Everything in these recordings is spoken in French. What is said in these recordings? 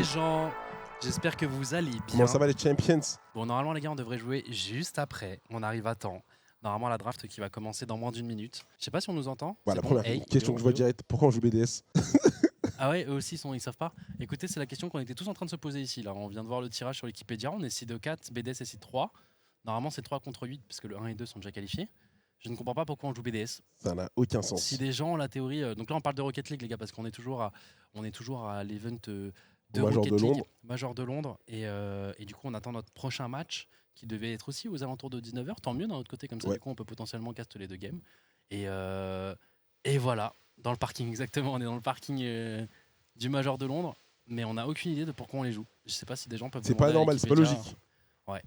les gens? J'espère que vous allez bien. Comment ça va les champions? Bon, normalement les gars, on devrait jouer juste après. On arrive à temps. Normalement la draft qui va commencer dans moins d'une minute. Je sais pas si on nous entend. Voilà, C'est la bon. première Hey, question yo, que je vois yo. direct, pourquoi on joue BDS? Ah ouais, eux aussi ils savent pas. Écoutez, c'est la question qu'on était tous en train de se poser ici. Là, on vient de voir le tirage sur Wikipédia. On est seed 4, BDS est seed 3. Normalement c'est 3 contre 8 parce que le 1 et 2 sont déjà qualifiés. Je ne comprends pas pourquoi on joue BDS. Ça n'a aucun sens. Si des gens ont la théorie, donc là on parle de Rocket League les gars parce qu'on est toujours à l'event de Major Rocket de League, Londres. Major de Londres et du coup on attend notre prochain match qui devait être aussi aux alentours de 19h. Tant mieux d'un autre côté comme ça Ouais. du coup on peut potentiellement cast les deux games et voilà dans le parking exactement. On est dans le parking du Major de Londres mais on n'a aucune idée de pourquoi on les joue. Je sais pas si des gens peuvent. C'est pas demander à normal, c'est pas Wikipédia. logique. Ouais.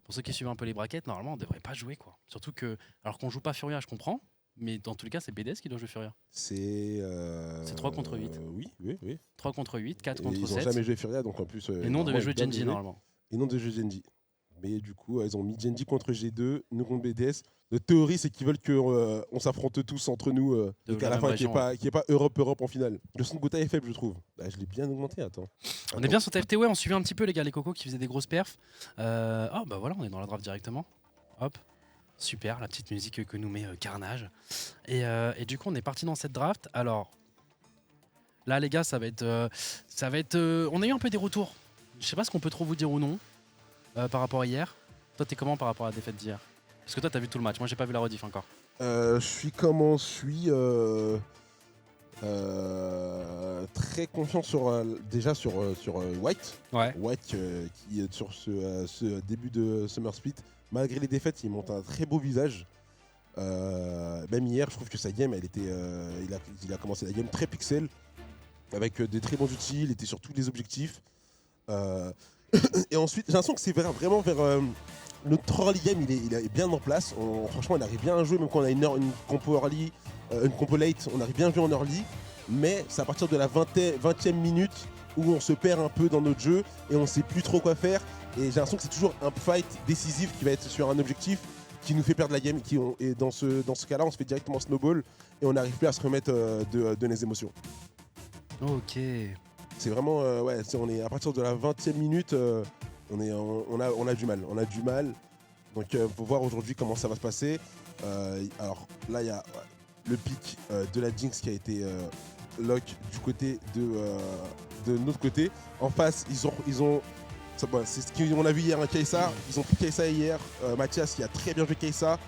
Pour ceux qui suivent un peu les brackets, normalement on devrait pas jouer quoi. Surtout que alors qu'on joue pas Furia, je comprends. Mais dans tous les cas, c'est BDS qui doit jouer Furia. C'est 3 contre 8. Oui. 3 contre 8, 4 Et contre ils 7. n'ont jamais joué Furia, donc en plus. Et nous, on devait jouer Genji normalement. Et non de jouer Genji. Mais du coup, ils ont mis Genji contre G2, nous contre BDS. La théorie, c'est qu'ils veulent qu'on s'affronte tous entre nous et qu'à la fin, qu'il n'y ait pas Europe en finale. Le son de Gotha est faible, je trouve. Bah, je l'ai bien augmenté, attends. On est bien sur TFT, ouais, on suivait un petit peu les gars, les cocos qui faisaient des grosses perfs. Ah bah voilà, on est dans la draft directement. Hop. Super, la petite musique que nous met Carnage. Et du coup, on est parti dans cette draft. Alors, là, les gars, ça va être. On a eu un peu des retours. Je sais pas ce qu'on peut trop vous dire ou non par rapport à hier. Toi, t'es comment par rapport à la défaite d'hier? Parce que toi, t'as vu tout le match. Moi, j'ai pas vu la rediff encore. Je suis comment je suis. Très confiant déjà sur White. Ouais. White qui, sur ce début de Summer Split, malgré les défaites, il monte un très beau visage. Même hier, je trouve que sa game, il a commencé la game très pixel, avec des très bons outils, il était sur tous les objectifs. Et ensuite, j'ai l'impression que c'est vraiment vers notre early game, il est bien en place. Franchement, on arrive bien à jouer, même quand on a une compo early, une compo late, on arrive bien à jouer en early. Mais c'est à partir de la 20e minute où on se perd un peu dans notre jeu et on sait plus trop quoi faire. Et j'ai l'impression que c'est toujours un fight décisif qui va être sur un objectif qui nous fait perdre la game. Et dans ce cas-là, on se fait directement snowball et on n'arrive plus à se remettre de nos émotions. Ok. C'est vraiment, on est à partir de la 20e minute, on a du mal. On a du mal. Donc, faut voir aujourd'hui comment ça va se passer. Alors là, il y a le pic de la Jinx qui a été lock du côté de notre côté. En face, ils ont c'est ce qu'on a vu hier, Kai'Sa. Ils ont pris Kai'Sa hier. Mathias qui a très bien joué Kai'Sa.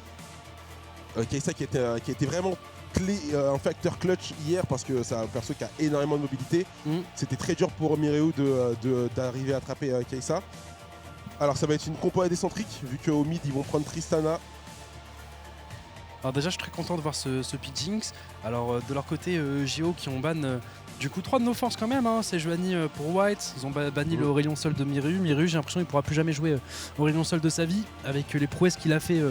Kai'Sa qui a été vraiment clé, un facteur clutch hier parce que c'est un perso qui a énormément de mobilité. C'était très dur pour Mireille d'arriver à attraper Kai'Sa. Alors ça va être une compo à décentrique vu qu'au mid ils vont prendre Tristana. Alors déjà, je suis très content de voir ce pick Jinx. Alors de leur côté, Géo qui ont ban du coup 3 de nos forces quand même. Hein. C'est Joanie pour White. Ils ont banni le Aurélien Sol de Miru. Miru, j'ai l'impression qu'il ne pourra plus jamais jouer Aurélien Sol de sa vie avec les prouesses qu'il a fait.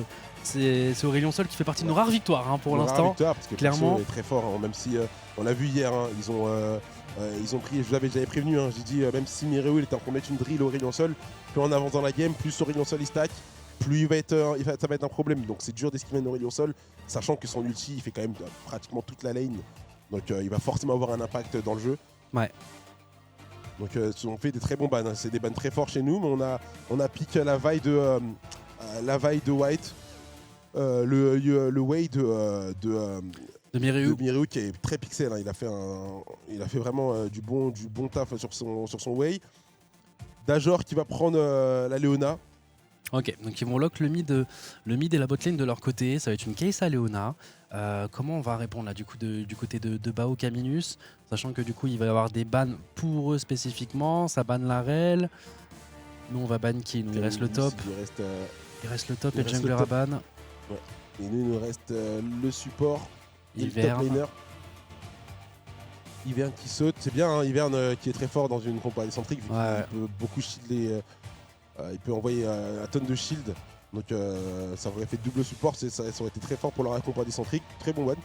C'est Aurélien Sol qui fait partie de nos rares victoires hein, pour l'instant. Parce que clairement, il est très fort. Hein, même si on l'a vu hier, hein, ils ont pris. J'avais prévenu. Hein, j'ai dit même si Mireille était en train de mettre une drill Aurélien Sol, plus on avance dans la game, plus Aurélien Sol il stack. Plus ça va être un problème. Donc c'est dur d'esquiver Aurélien Sol, sachant que son ulti il fait quand même pratiquement toute la lane. Donc il va forcément avoir un impact dans le jeu. Ouais. Donc on fait des très bons bans. Hein. C'est des bans très forts chez nous, mais on a piqué la vaille de White, le way de Mireille qui est très pixel. Hein. Il a fait vraiment du bon taf sur son way. Dajor qui va prendre la Leona. Ok, donc ils vont lock le mid et la botlane de leur côté. Ça va être une Kai'Sa Leona. Comment on va répondre là du côté de Bao Caminus, sachant que du coup il va y avoir des bans pour eux spécifiquement. Ça banne la rel. Nous on va ban qui? Il reste le top. Il reste le top et le jungler à ban. Ouais. Et nous il nous reste le support. Ivern. Ivern qui saute, c'est bien, hein, Ivern qui est très fort dans une compo décentrique, vu qu'il peut beaucoup shielder, il peut envoyer un tonne de shield, donc ça aurait fait double support, ça aurait été très fort pour leur compo décentrique, très bon one.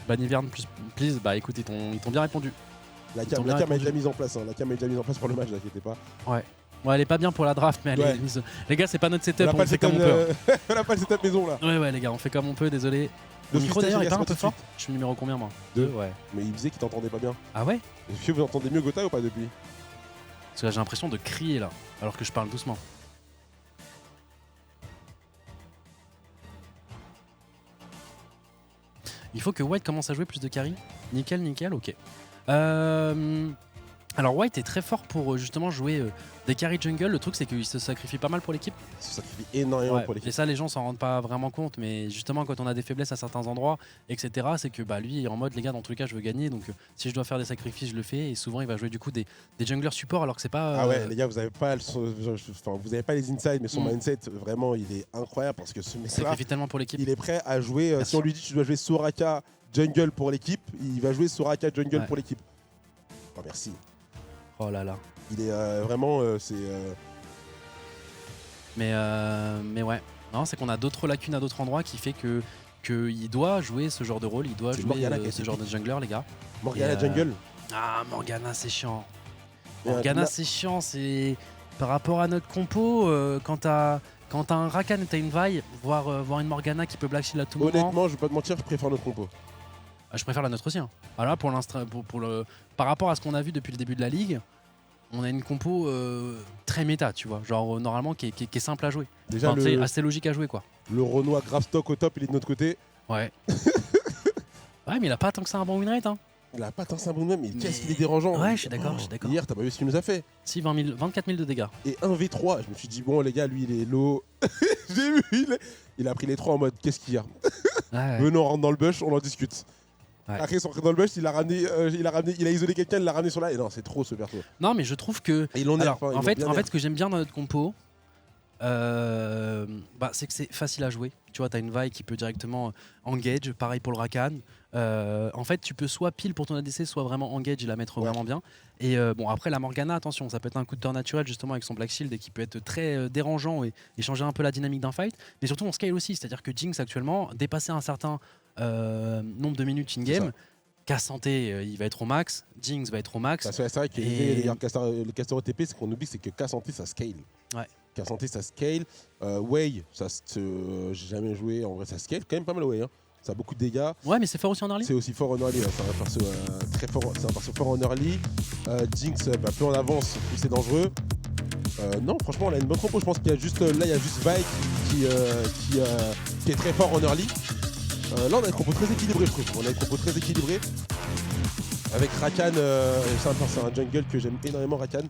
Ban Ivern please, bah écoute, ils t'ont bien répondu. La cam est déjà mise en place, hein, la cam est déjà mise en place pour le match, n'inquiétez pas. Ouais. Bon, elle est pas bien pour la draft, mais elle est mise. Les gars, c'est pas notre setup, on fait comme on peut. On a pas le setup maison là. Ouais, les gars, on fait comme on peut, désolé. Le micro d'ailleurs est pas un peu tout de fort. suite. Je suis numéro combien moi? 2. Ouais. Mais il disait qu'il t'entendait pas bien. Ah ouais? Est-ce que vous entendez mieux Gotha ou pas depuis? Parce que là, j'ai l'impression de crier là, alors que je parle doucement. Il faut que White commence à jouer plus de carry. Nickel, nickel, ok. Alors White est très fort pour justement jouer des carry jungle. Le truc c'est qu'il se sacrifie pas mal pour l'équipe. Il se sacrifie énormément pour Et l'équipe. ça les gens s'en rendent pas vraiment compte. Mais justement quand on a des faiblesses à certains endroits, etc. c'est que bah, lui est en mode les gars dans tous les cas je veux gagner. Donc si je dois faire des sacrifices je le fais. Et souvent il va jouer du coup des junglers support alors que c'est pas... Ah ouais les gars vous avez pas, vous avez pas les insides mais son Mm. mindset vraiment il est incroyable parce que ce il mec se là sacrifie tellement pour l'équipe. il est prêt à jouer. Bien Si sûr. on lui dit tu dois jouer Soraka jungle pour l'équipe, il va jouer Soraka jungle Ouais. pour l'équipe. Oh merci. Oh là là. Il est vraiment Mais ouais. Non c'est qu'on a d'autres lacunes à d'autres endroits qui fait que il doit jouer ce genre de rôle. Il doit C'est jouer Morgana qui a ce été genre de jungler les gars. Morgana Et, jungle. Ah Morgana c'est chiant. Et Morgana c'est chiant, c'est par rapport à notre compo, quand t'as un Rakan et t'as une Vi, voir une Morgana qui peut Black Shield à tout moment, Honnêtement je vais pas te mentir je préfère notre compo. je préfère la nôtre aussi. Hein. Voilà, pour l'instant, par rapport à ce qu'on a vu depuis le début de la ligue, on a une compo très méta, tu vois, genre normalement qui est simple à jouer. Déjà Enfin, c'est assez logique à jouer quoi. le Renoir Gravestock au top il est de notre côté. Ouais. Ouais mais il a pas tant que ça un bon win rate hein. Il a pas tant ça bon même mais qu'est-ce Mais- qu'il est dérangeant. Ouais je suis d'accord, je suis d'accord. Hier t'as pas vu ce qu'il nous a fait. Si 24 000 de dégâts. Et 1v3, je me suis dit bon les gars lui il est low. J'ai vu il a pris les 3 en mode qu'est-ce qu'il y a. Ouais. Venons on rentre dans le bush, on en discute. Ouais. Après ils sont rentrés dans le bush, il a isolé quelqu'un, il l'a ramené sur là et non c'est trop ce perso. Non mais je trouve que Et ils l'ont alors, nerf, hein, ils en l'ont fait, bien en fait, nerf. ce que j'aime bien dans notre compo, c'est que c'est facile à jouer. Tu vois, tu as une Vi qui peut directement engage, pareil pour le Rakan. En fait, tu peux soit pile pour ton ADC, soit vraiment engage et la mettre Ouais. vraiment bien. Et bon, après, la Morgana, attention, ça peut être un coup de turn naturel justement avec son Black Shield et qui peut être très dérangeant et changer un peu la dynamique d'un fight. Mais surtout, on scale aussi, c'est-à-dire que Jinx actuellement, dépasser un certain nombre de minutes C'est in-game, ça. Cass Santé, il va être au max, Jinx va être au max. Parce que c'est vrai que Et- le caster OTP, c'est qu'on oublie, c'est que K-Santé ça scale. Ouais. K-Santé ça scale. Way, j'ai jamais joué, en vrai ça scale quand même pas mal Way. Hein. Ça a beaucoup de dégâts. Ouais, mais c'est fort aussi en early. C'est aussi fort en early, ouais. C'est un perso très fort, c'est un perso fort en early. Jinx, plus on avance, plus c'est dangereux. Non, franchement, on a une bonne compo. Je pense qu'il y a juste là, il y a juste Vi qui est très fort en early. Là, on a une compo très équilibrée, je trouve. On a une compo très équilibrée. Avec Rakan, c'est un jungle que j'aime énormément, Rakan.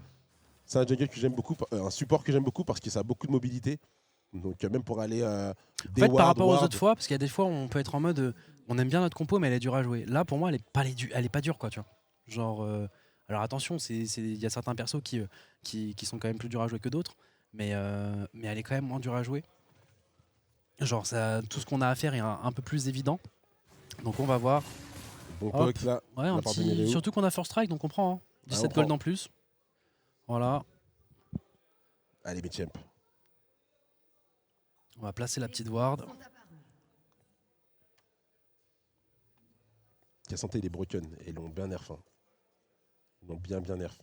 C'est un jungle que j'aime beaucoup, un support que j'aime beaucoup parce que ça a beaucoup de mobilité. Donc même pour aller En fait, par rapport aux autres fois, parce qu'il y a des fois où on peut être en mode on aime bien notre compo, mais elle est dure à jouer. Là, pour moi, elle est pas dure, quoi, tu vois. Genre, alors attention, il y a certains persos qui sont quand même plus durs à jouer que d'autres, mais elle est quand même moins dure à jouer. Genre, tout ce qu'on a à faire est un peu plus évident. Donc, on va voir. Bon Hop. poke là. Ouais, un La part de petit... Mireille. Surtout qu'on a First Strike, donc on prend. Hein. 17 prend. gold en plus. Voilà. Allez, mes champs. On va placer la petite ward. K-Santé, il est broken et ils l'ont bien nerf. Hein. Ils l'ont bien nerf.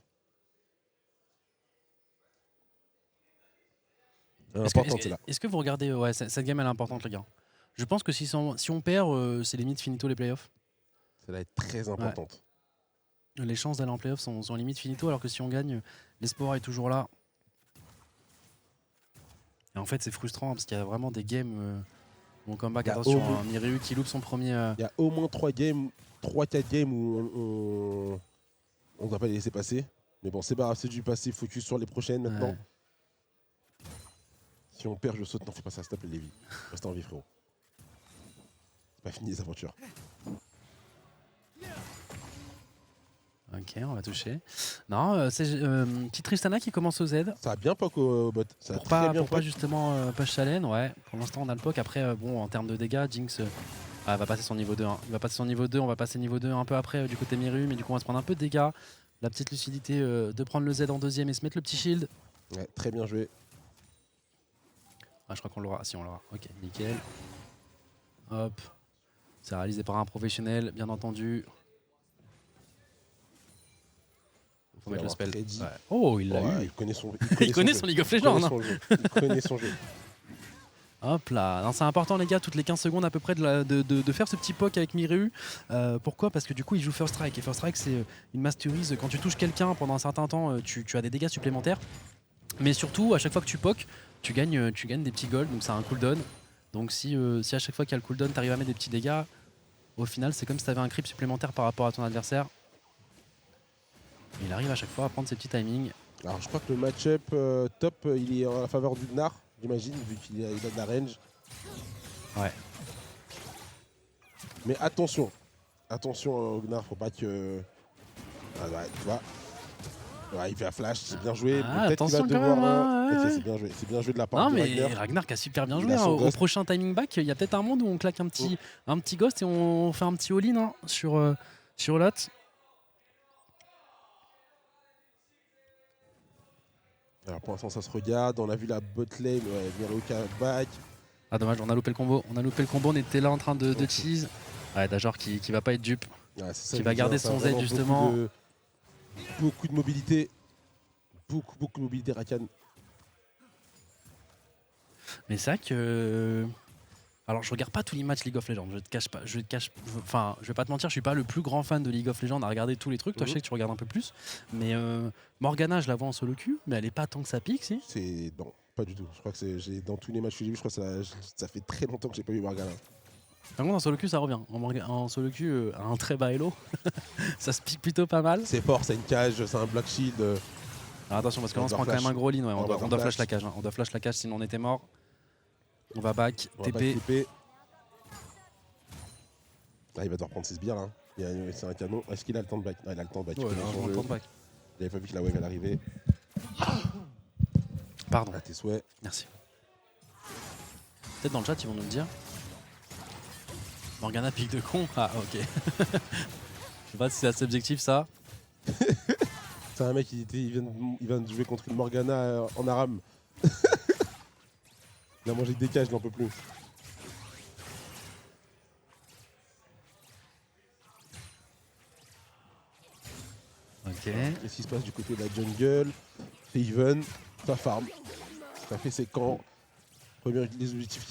Important, c'est là. Est-ce que vous regardez ouais, cette game elle est importante les gars. Je pense que si on perd, c'est limite finito les playoffs. Ça va être très importante. Les chances d'aller en playoffs sont limite finito alors que si on gagne, l'espoir est toujours là. Et en fait c'est frustrant parce qu'il y a vraiment des games mon comeback, Il y a attention, au moins- hein, Mireu qui loupe son premier... Il y a au moins 3-4 games où on ne doit pas les laisser passer. Mais bon, c'est pas grave, c'est du passé, focus sur les prochaines maintenant. Ouais. Si on perd, je saute. Non, fais pas ça, s'il te plaît, Lévi. Reste en vie, frérot. C'est pas fini les aventures. Ok, on va toucher. Non, c'est petite Tristana qui commence au Z. Ça a bien poke au bot. Ça a Pour très pas, bien pour pas poke. justement push challenge, ouais. Pour l'instant on a le poke. Après, bon, en termes de dégâts, Jinx va passer son niveau 2. Hein. Il va passer son niveau 2, on va passer niveau 2 un peu après du côté Miru, mais du coup on va se prendre un peu de dégâts. La petite lucidité de prendre le Z en deuxième et se mettre le petit shield. Ouais, très bien joué. Ah, je crois qu'on l'aura. Ah, si, on l'aura. Ok, nickel. Hop. C'est réalisé par un professionnel, bien entendu. Faut mettre le spell. Crédit. Ouais. Oh, il l'a Ouais, eu. il connaît son Il connaît jeu. son League of Il connaît Legends. Hein. son jeu. Il connaît son jeu. Hop là, c'est important les gars, toutes les 15 secondes à peu près de faire ce petit poke avec Miru. Pourquoi? Parce que du coup il joue First Strike et First Strike c'est une masterise, quand tu touches quelqu'un pendant un certain temps tu as des dégâts supplémentaires. Mais surtout à chaque fois que tu poke, tu gagnes des petits golds, donc ça a un cooldown. Donc si à chaque fois qu'il y a le cooldown t'arrives à mettre des petits dégâts, au final c'est comme si t'avais un creep supplémentaire par rapport à ton adversaire. Il arrive à chaque fois à prendre ses petits timings. Alors je crois que le match-up top il est en faveur du Gnar, j'imagine, vu qu'il a de la range. Ouais. Mais attention au Gnar, faut pas que... Ah ouais, tu vois. Ouais, il fait la flash, c'est bien joué. Ah, Peut-être qu'il va attention quand devoir... même, ouais, ouais. C'est bien joué de la part Non de mais Ragnar. Ragnar qui a super bien Il joué a hein. son Au ghost. prochain timing back, il y a peut-être un monde où on claque un petit ghost et on fait un petit all-in hein, sur Lot. Alors pour l'instant ça se regarde, on a vu la bot lane, ouais, Miroka back. Ah dommage, on a loupé le combo, on était là en train de cheese. Ouais, Dajor qui va pas être dupe, Ouais, c'est ça, qui je va veux dire, garder ça a son Z vraiment justement. Beaucoup de mobilité. Beaucoup de mobilité Rakan. Mais c'est vrai que... Alors je regarde pas tous les matchs League of Legends, je vais pas te mentir, je suis pas le plus grand fan de League of Legends à regarder tous les trucs, toi je sais que tu regardes un peu plus, mais Morgana je la vois en solo queue, mais elle est pas tant que ça pique si. C'est... Non, pas du tout. Je crois que dans tous les matchs que j'ai vus, je crois que ça fait très longtemps que j'ai pas vu Morgana. Par contre en solo queue ça revient, en solo queue un très bas elo, ça se pique plutôt pas mal. C'est fort, c'est une cage, c'est un black shield. Alors attention parce que là on se prend quand même un gros lean, ouais, on doit flash la cage, hein. On doit flash la cage sinon on était mort. On va back, TP. Ah, il va devoir prendre ses sbires là. C'est un canon. Est-ce qu'il a le temps de back? Non, il a le temps de back. Ouais, le temps de back. Il avait pas vu que la wave allait arriver. Pardon. À tes souhaits. Merci. Peut-être dans le chat ils vont nous le dire. Morgana pique de con. Ah ok. Je sais pas si c'est assez objectif ça. C'est un mec, il vient de jouer contre une Morgana en Aram. Il a mangé des cages, il n'en peut plus. Ok. Qu'est-ce qui se passe du côté de la jungle? Riven, ça farm. Ça fait ses camps. Premier les objectifs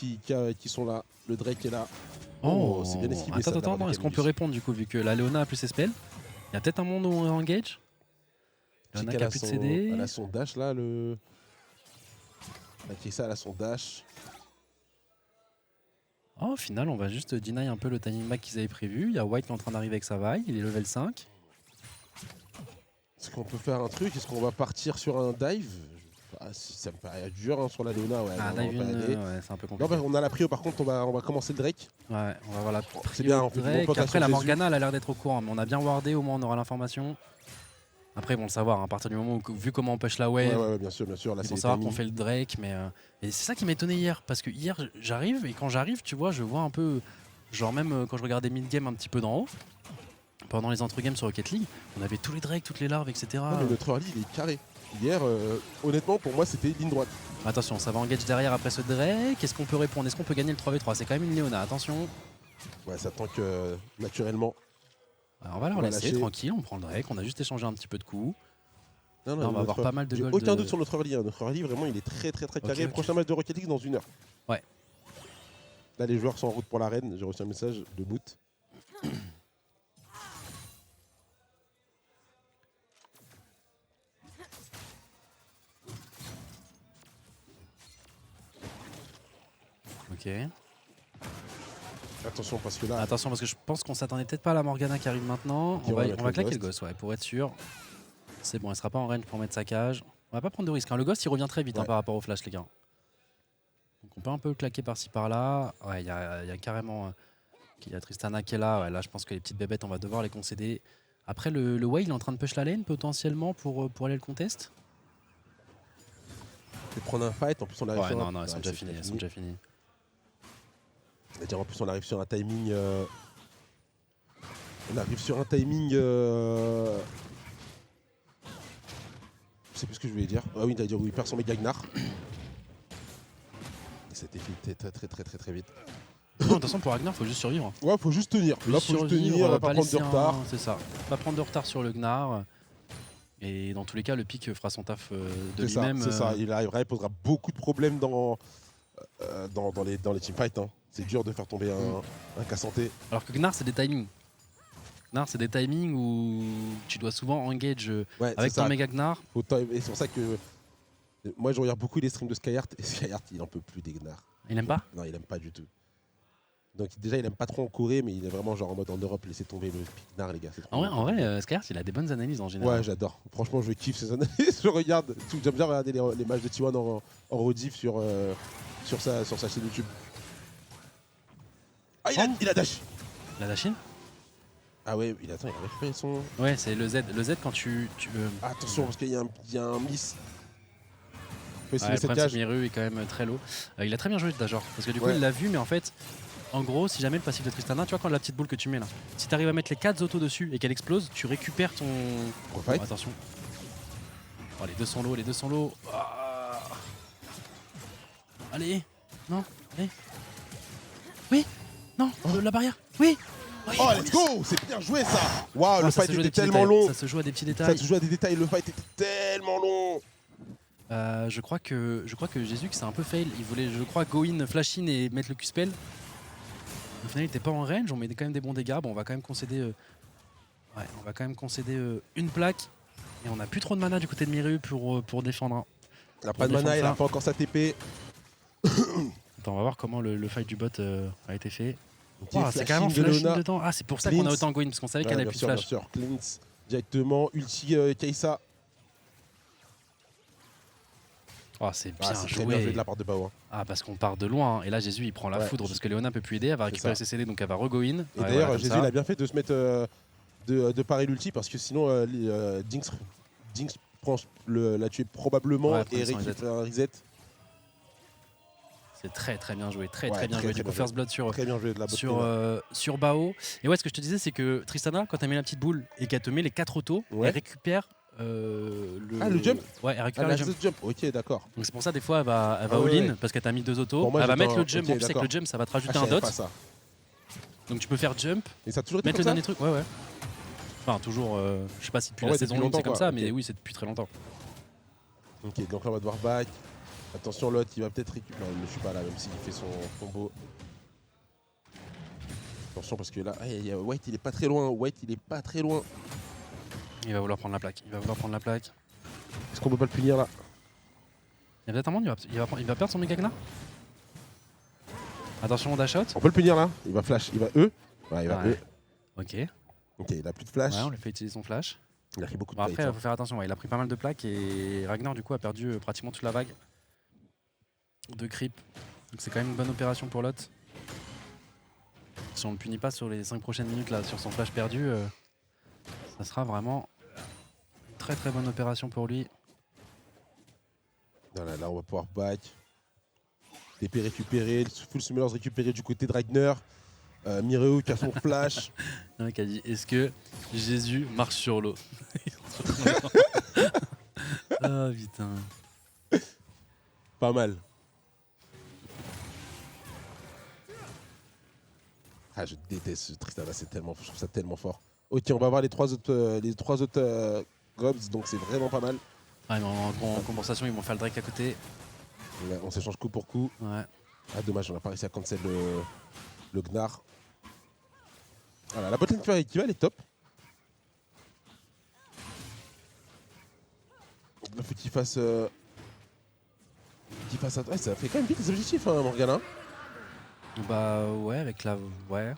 qui sont là. Le Drake est là. Oh, c'est bien esquivé. Attends, est-ce qu'on peut répondre du coup vu que la Léona a plus ses spells? Il y a peut-être un monde où on engage? Léona qui a plus de CD. Elle a son dash là, le... La Kessa, elle a son dash. Oh, au final, on va juste deny un peu le timing back qu'ils avaient prévu. Il y a White qui est en train d'arriver avec sa vaille, il est level 5. Est-ce qu'on peut faire un truc? Est-ce qu'on va partir sur un dive? Ça me paraît dur hein, sur la Léona. Ouais, Ah, dive ouais, c'est un peu compliqué. Non, on a la prio, par contre, on va commencer le Drake. Ouais, on va voir la c'est bien, on fait Drake. bon Après, la Morgana, elle a l'air d'être au courant, mais on a bien wardé, au moins on aura l'information. Après, ils vont le savoir, hein, à partir du moment où, vu comment on push la wave, ouais, bien sûr. Là, ils vont savoir qu'on fait le Drake. Mais et c'est ça qui m'a étonné hier, parce que hier, j'arrive, et quand j'arrive, tu vois, je vois un peu, genre même quand je regardais mid-game un petit peu d'en haut, pendant les entre-games sur Rocket League, on avait tous les Drakes, toutes les larves, etc. Non, mais notre early, il est carré. Hier, honnêtement, pour moi, c'était ligne droite. Attention, ça va engage derrière après ce Drake. Est-ce qu'on peut répondre? Est-ce qu'on peut gagner le 3v3? C'est quand même une Léona, attention. Ouais, ça tank naturellement. Alors, on va la laisser tranquille, on prend le Drake, on a juste échangé un petit peu de coups. Non, là, on va avoir pas mal de gold. Aucun doute sur notre early. Hein. Notre early, vraiment, il est très carré. Prochain match de Rocket League dans 1 heure. Ouais. Là, les joueurs sont en route pour l'arène. J'ai reçu un message de Boot. Ok. Attention parce que là... Attention parce que je pense qu'on s'attendait peut-être pas à la Morgana qui arrive maintenant. On va claquer le Ghost, ouais, pour être sûr. C'est bon, elle sera pas en range pour mettre sa cage. On va pas prendre de risque. Hein. Le Ghost il revient très vite hein, par rapport au flash les gars. Donc on peut un peu le claquer par-ci par-là. Ouais, il y a carrément... il y a Tristana qui est là. Ouais, là je pense que les petites bébêtes on va devoir les concéder. Après le Way il est en train de push la lane potentiellement pour aller le contest. Je vais prendre un fight, en plus on arrive ouais, sur non, elles sont déjà finies, elles sont déjà finies. C'est-à-dire en plus on arrive sur un timing... On arrive sur un timing... Je sais plus ce que je voulais dire. Ah oui, c'est-à-dire où il perd son méga Gnar. C'était fait très vite. Non, de toute façon pour Ragnar faut juste survivre. Ouais, faut juste tenir. Là faut juste tenir, on va pas prendre de retard. C'est ça, pas prendre de retard sur le Gnar. Et dans tous les cas, le pic fera son taf de lui-même. C'est ça, il arrivera, il posera beaucoup de problèmes dans dans les teamfights. Hein. C'est dur de faire tomber un cas santé. Alors que Gnar, c'est des timings. Gnar, c'est des timings où tu dois souvent engage Ouais, avec c'est ton ça. méga Gnar. Et c'est pour ça que moi, je regarde beaucoup les streams de Skyheart. Et Skyheart, il en peut plus des Gnar. Il aime pas? Non, il aime pas du tout. Donc déjà, il aime pas trop en Corée, mais il est vraiment genre en mode en Europe, laissez tomber le Gnar, les gars. C'est trop En vrai, Skyheart, il a des bonnes analyses en général. Ouais, j'adore. Franchement, je kiffe ces analyses. Je regarde. J'aime bien regarder les matchs de T1 en rediff sur sa chaîne YouTube. Ah, il a dash. La Dachine? Ah ouais, il a récupéré son... Ouais, c'est le Z. Le Z, quand tu Attention, parce qu'il y a un miss. Faut essayer Ouais, le cette problème, c'est cage. que Miru est quand même très low. Il a très bien joué Dajor, parce que du coup Ouais. il l'a vu, mais en fait, en gros, si jamais le passif de Tristana, tu vois quand la petite boule que tu mets là, si tu arrives à mettre les 4 autos dessus et qu'elle explose, tu récupères ton... Refight. Oh, attention. Oh, les deux sont low, les deux sont low. Ah. Allez, non, allez. Oui, non, la barrière, oui. Oui, Oh, let's go. C'est bien joué, ça. Waouh, Oh, le ça fight se joue à des était petits tellement détails. long. Ça se joue à des petits Ça détails. se joue à des détails. Le fight était tellement long. Je crois que Jésus c'est un peu fail. Il voulait, je crois, go in, flash in et mettre le Q-spell. Au final, il était pas en range. On met quand même des bons dégâts. Bon, on va quand même concéder. Ouais, on va quand même concéder une plaque. Et on a plus trop de mana du côté de Miru pour défendre. Hein. Il a pas de mana, il a pas encore sa TP. Attends, on va voir comment le fight du bot a été fait. Okay, C'est carrément de flash in Leona. dedans. Ah, c'est pour ça qu'on a autant go in parce qu'on savait qu'elle avait plus de Bien flash. sûr. Cleans directement. Ulti Kai'Sa. Oh, c'est bien c'est joué. très bien joué de la part de Bao. Hein. Ah, parce qu'on part de loin. Hein. Et là, Jésus, il prend la foudre parce que Léona peut plus aider. Elle va récupérer ses CD, donc elle va re-go in. Et ouais, d'ailleurs, voilà, Jésus, il a bien fait de se mettre de parer l'ulti parce que sinon, Jinx l'a tué probablement et récupère un reset. C'est très très bien joué, très Ouais, bien joué. Du coup, First Blood sur Bao. Et ouais, ce que je te disais, c'est que Tristana, quand elle met la petite boule et qu'elle te met les 4 autos, elle récupère le jump. Ouais, elle récupère le jump. Ok, d'accord. Donc c'est pour ça, des fois, elle va all-in parce qu'elle t'a mis 2 autos. Bon, elle va mettre le jump. En plus, avec le jump, ça va te rajouter un dot. Donc tu peux faire jump, et ça a toujours été mettre le dernier truc. Ouais. Enfin, toujours, je sais pas si depuis la saison 1 c'est comme ça, mais oui, c'est depuis très longtemps. Ok, donc là, on va devoir back. Attention, l'autre, il va peut-être récupérer. Non, il ne suit pas là, même s'il fait son combo. Attention, parce que là, White, il est pas très loin. Il va vouloir prendre la plaque. Est-ce qu'on peut pas le punir là? Il y a peut-être un monde, il va perdre son méga gna. Attention au dash shot. On peut le punir là. Il va flash. Il va E. Ouais, il va E. Ok, il a plus de flash. ouais, on lui fait utiliser son flash. Il a pris beaucoup de Après, il faut faire attention. Ouais, il a pris pas mal de plaques et Ragnar, du coup, a perdu pratiquement toute la vague de creep. Donc c'est quand même une bonne opération pour Lot. Si on ne le punit pas sur les 5 prochaines minutes là, sur son flash perdu, ça sera vraiment une très très bonne opération pour lui. Là, on va pouvoir back. TP récupéré, full summoners récupéré du côté de Ragnar. Mireu qui a son flash. Il y en a qui a dit, est-ce que Jésus marche sur l'eau? Ah putain. Pas mal. Ah, je déteste ce Tristana, je trouve ça tellement fort. Ok, on va voir les trois autres Gobs, donc c'est vraiment pas mal. Ah, mais en compensation, ils vont faire le Drake à côté. Là, on s'échange coup pour coup. Ouais. Ah, dommage, on n'a pas réussi à cancel le Gnar. Voilà, la botlane qui va, elle est top. Il faut qu'il fasse. Ouais, ça fait quand même vite les objectifs, hein, Morgana. Bah ouais, avec la... Ouais.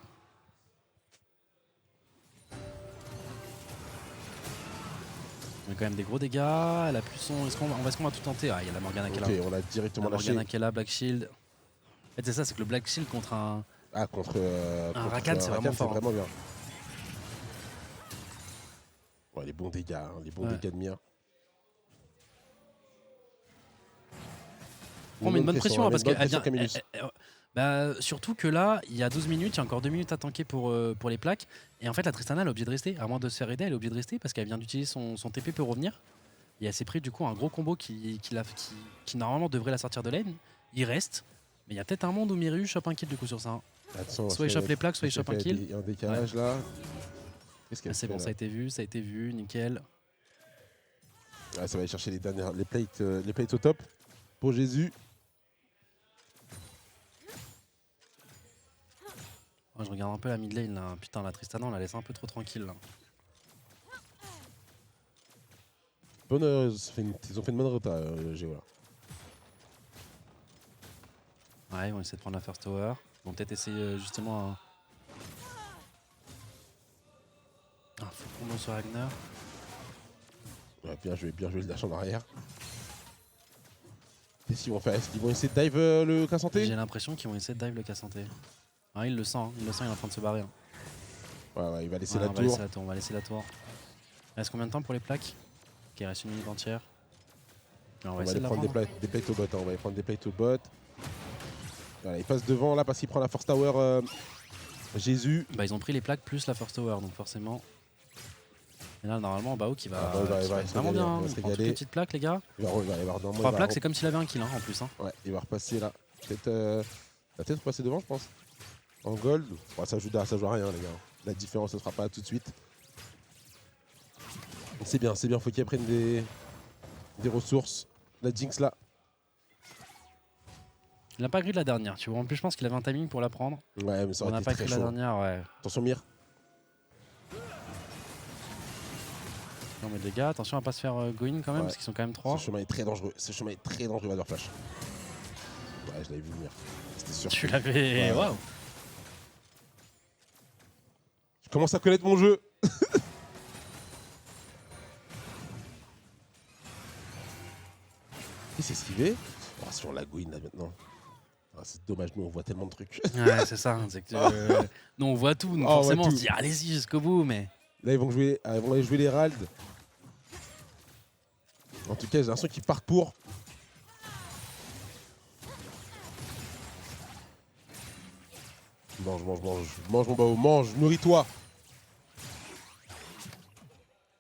On a quand même des gros dégâts. Elle a plus son... Est-ce qu'on va tout tenter? Ah, il y a la Morgana qui est là. Ok, on a directement lâché. Morgana qui est là, Black Shield. En fait, c'est ça, c'est que le Black Shield contre un... Ah, contre Rakan, c'est vraiment fort. C'est vraiment bien. Ouais, les bons dégâts, hein, les bons dégâts de Mia. On met une bonne pression, hein, parce qu'elle vient... Bah, surtout que là, il y a 12 minutes, il y a encore 2 minutes à tanker pour les plaques. Et en fait, la Tristana, elle est obligée de rester. À moins de se faire aider, elle est obligée de rester parce qu'elle vient d'utiliser son TP pour revenir. Et elle s'est pris du coup un gros combo qui normalement devrait la sortir de lane. Il reste. Mais il y a peut-être un monde où Miru chope un kill du coup sur ça. Hein. Attention, soit il chope les plaques, soit il chope un kill. Il y a un décalage là. C'est bon, ça a été vu, nickel. Ah, ça va aller chercher les plates au top pour Jésus. Moi, je regarde un peu la mid lane là. Putain, la Tristana, on la laisse un peu trop tranquille là. Ils ont fait une bonne rota, Géo là. Ouais, ils vont essayer de prendre la first tower. Ils vont peut-être essayer justement un faux combo sur Ragnar. Ouais, bien joué le dash en arrière. Qu'est-ce qu'ils vont faire? Est-ce qu'ils vont essayer de dive le Cassanté? J'ai l'impression qu'ils vont essayer de dive le Cassanté. Ah, il le sent, il est en train de se barrer. Ouais, il va laisser Ouais, la on va tour. laisser la tour, on va laisser la tour. Il reste combien de temps pour les plaques? Ok, il reste une minute entière. Alors, On va essayer aller de la prendre prendre. des plates au bot. Hein. On va aller prendre des plates au bot. Voilà, il passe devant là parce qu'il prend la force tower Jésus. Bah, ils ont pris les plaques plus la first tower, donc forcément. Et là, normalement, Bao qui va, il va qui va être se vraiment régaler, bien. il va Hein. se On prend toutes régaler. les petites plaques, les gars. Il va normalement, 3 il va plaques, c'est comme s'il avait un kill hein, en plus. Hein. Ouais, il va repasser là. Peut-être il va peut-être repasser devant, je pense. En gold. Bon, ça joue à rien, les gars. La différence, ce sera pas tout de suite. C'est bien. Faut qu'ils prennent des ressources. La Jinx là. Il n'a pas gris de la dernière, tu vois. En plus, je pense qu'il avait un timing pour la prendre. Ouais, mais ça On aurait n'a été pas très gris la chaud. dernière, ouais. Attention, Mire. Non, mais les gars, attention à pas se faire go in quand même, Ouais. parce qu'ils sont quand même 3. Ce chemin est très dangereux. Vador Flash. Ouais, je l'avais vu venir. C'était sûr. Tu l'avais. Ouais. Waouh! Je commence à connaître mon jeu. Il s'est esquivé. Oh, si on la go in là maintenant. Ah, c'est dommage, nous on voit tellement de trucs. Ouais, c'est ça. C'est que, nous, on voit tout. Donc, Oh, on voit forcément, on tout. se dit, allez-y jusqu'au bout, mais. Là, ils vont aller jouer l'Herald. En tout cas, j'ai l'impression qu'ils partent pour. Mange mon bao, mange, nourris-toi.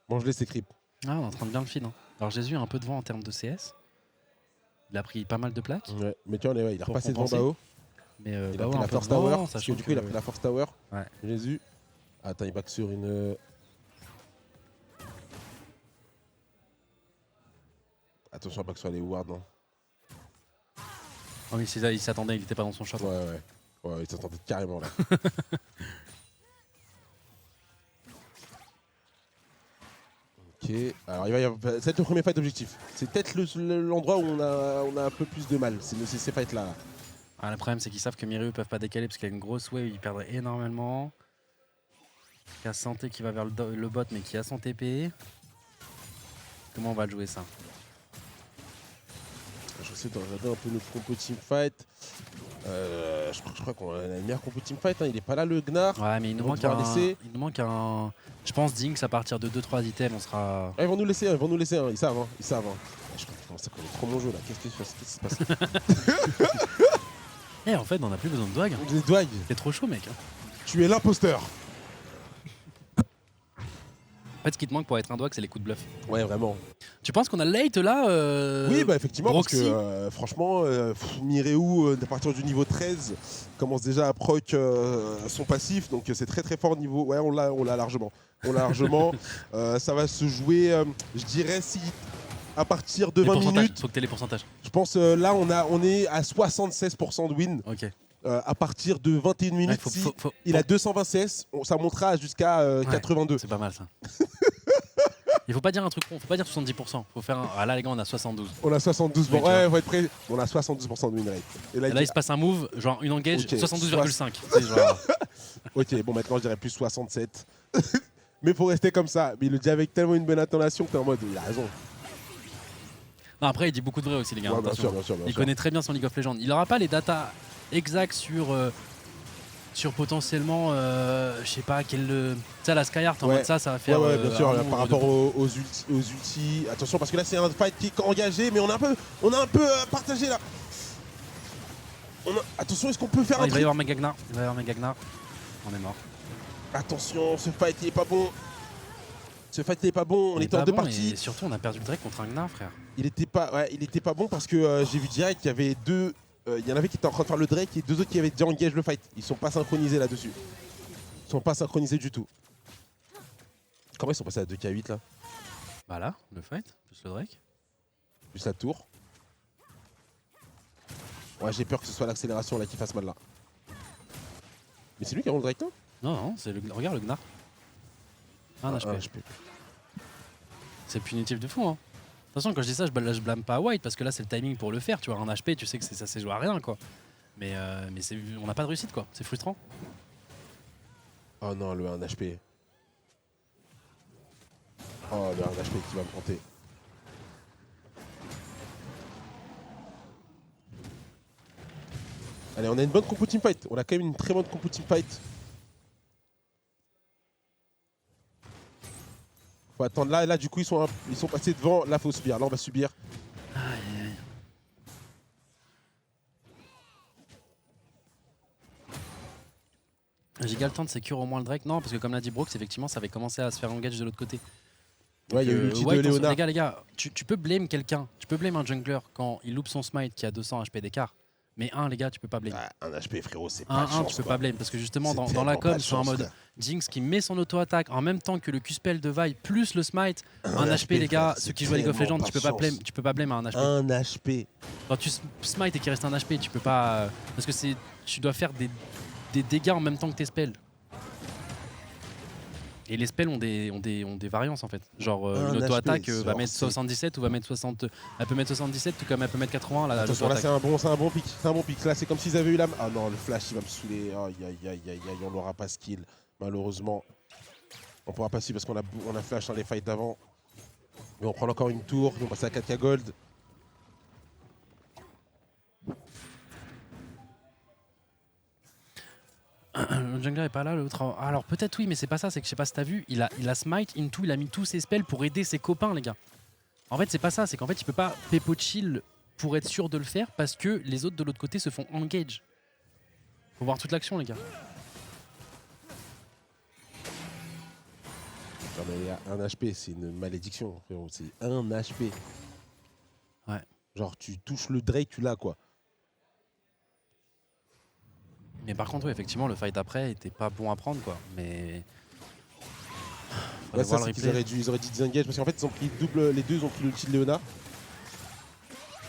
Mange-les ces creeps. Ah, on est en train de bien le feed. Hein. Alors, Jésus a un peu de vent en termes de CS. Il a pris pas mal de plaques. Ouais, mais tu vois, il est Pour repassé devant compenser. Bao. Mais Il a Bao pris un la peu Force de vent, Tower. Parce que sachant du coup, il a pris la Force Tower. Ouais. Jésus. Attends, il back sur une. Attention à pas que ce soit les wards. Hein. Oh, mais il s'attendait, il était pas dans son shot. Ouais, il s'attendait carrément là. Ok, alors il va y avoir... ça va être le premier fight objectif. C'est peut-être l'endroit où on a un peu plus de mal. C'est ces fights là. Ah, le problème, c'est qu'ils savent que Mirieu peuvent pas décaler parce qu'il y a une grosse wave, ils perdraient énormément. Il y a Santé qui va vers le bot, mais qui a son TP. Comment on va le jouer ça? J'essaie de regarder un peu notre compo teamfight. Je crois qu'on a une meilleure compo teamfight. Hein. Il est pas là le Gnar. Ouais, mais il nous On va manque devoir laisser. il nous manque un. Je pense Dinks à partir de 2-3 items, on sera. Ah, ils vont nous laisser. Hein. Ils savent. Je commence à connaître trop mon jeu là. Qu'est-ce qui se passe? Eh, en fait, on a plus besoin de Dwag. Des Dwag. C'est trop chaud, mec. Tu es l'imposteur. En fait, ce qui te manque pour être un Dwag, c'est les coups de bluff. Ouais, vraiment. Tu penses qu'on a le late là Oui, bah effectivement, Broxy parce que franchement, Mireou, à partir du niveau 13, commence déjà à proc son passif, donc c'est très très fort niveau. Ouais, on l'a largement. Ça va se jouer, je dirais, si à partir de Les 20 pourcentages, minutes, faut que t'aies les pourcentages. je pense là on est à 76% de win. Ok. À partir de 21 minutes, Ouais, si il a 220 CS, ça montera jusqu'à 82. C'est pas mal ça. Il faut pas dire un truc rond, faut pas dire 70%. Faut faire un. Ah là, les gars, on a 72. On a 72. Oui, Ouais, faut être prêt. On a 72% de win rate. Et Et là, il se passe un move, genre une engage, Ok, 72,5. C'est genre. Ok, bon, maintenant je dirais plus 67. Mais faut rester comme ça. Mais il le dit avec tellement une bonne intonation que t'es en mode, il a raison. Non, après, il dit beaucoup de vrai aussi, les gars. Ouais, bien attention. sûr. Il connaît très bien son League of Legends. Il aura pas les datas exactes sur potentiellement, je sais pas, quel. Tu sais, la Skyheart, en Ouais. mode ça va faire. Ouais, bien sûr, un par nombre rapport de- aux ultis. Attention, parce que là, c'est un fight qui est engagé, mais on a un peu partagé là. Attention, est-ce qu'on peut faire Ah, un il va truc? y avoir Megagnar. On est mort. Attention, ce fight il est pas bon. On est était en pas deux bon, parties. Et surtout, on a perdu le Drake contre un Gnar, frère. Il était pas bon parce que j'ai vu direct qu'il y avait deux. Il y en avait qui étaient en train de faire le Drake et deux autres qui avaient déjà engagé le fight. Ils sont pas synchronisés là-dessus. Ils sont pas synchronisés du tout. Comment ils sont passés à 2K8 là? Bah là, le fight, plus le Drake. Plus la tour. Ouais, j'ai peur que ce soit l'accélération là qui fasse mal là. Mais c'est lui qui a le Drake, non? Non, c'est regarde le Gnar. Un HP. HP. C'est punitif de fou, hein. De toute façon, quand je dis ça, je blâme pas White parce que là, c'est le timing pour le faire. Tu vois, un HP, tu sais que ça s'est joué à rien, quoi. Mais on n'a pas de réussite, quoi. C'est frustrant. Oh non, le 1 HP. Oh, le 1 HP qui va me planter. Allez, on a une bonne compo teamfight. On a quand même une très bonne compo teamfight. Faut attendre là, du coup, ils sont passés devant. Là, faut subir. Là, on va subir. Aïe, aïe. J'ai le temps de sécure au moins le Drake. Non, parce que comme l'a dit Brooks, effectivement, ça avait commencé à se faire engage de l'autre côté. Ouais, il y a eu l'ulti de White, Léonard. les gars, tu peux blame quelqu'un. Tu peux blame un jungler quand il loupe son smite qui a 200 HP d'écart. Mais les gars, tu peux pas blame. Ah, un HP, frérot, c'est pas de 1, chance, tu peux quoi. pas blame. Parce que justement, C'est dans tellement la pas com, de sur un chance, mode frère. Jinx qui met son auto-attaque en même temps que le Q-spell de Vi plus le smite, un Un HP, les gars, frère, ceux c'est qui jouent à League of tellement Legends, pas tu peux pas blame un HP. Un HP. Quand tu smite et qu'il reste un HP, tu peux pas. Parce que tu dois faire des dégâts en même temps que tes spells. Et les spells ont des variances en fait. Genre Un une auto-attaque HP, va genre, mettre c'est- 77 ou va mettre 60. Elle peut mettre 77 tout comme elle peut mettre 80 Attention, là, l'auto-attaque. c'est un bon pic. C'est un bon pic. Là, c'est comme s'ils avaient eu la. Ah non, le flash, il va me saouler. Aïe, aïe, aïe, aïe, aïe. On n'aura pas skill, malheureusement. On pourra pas suivre parce qu'on a flash dans les fights d'avant. Mais on prend encore une tour. On passe à 4K gold. Le jungler est pas là, l'autre. Alors peut-être oui, mais c'est pas ça, c'est que je sais pas si t'as vu, il a smite into, il a mis tous ses spells pour aider ses copains, les gars. En fait, c'est pas ça, c'est qu'en fait, il peut pas pepo chill pour être sûr de le faire parce que les autres de l'autre côté se font engage. Faut voir toute l'action, les gars. Non, mais un HP, c'est une malédiction, frérot. C'est un HP. Ouais. Genre, tu touches le Drake, tu l'as, quoi. Mais par contre, oui, effectivement, le fight après était pas bon à prendre, quoi. Mais. Faudrait Là, ça, voir le c'est qu'ils replay. ils auraient dit disengage parce qu'en fait, ils ont pris double. Les deux ont pris l'ulti de Léona.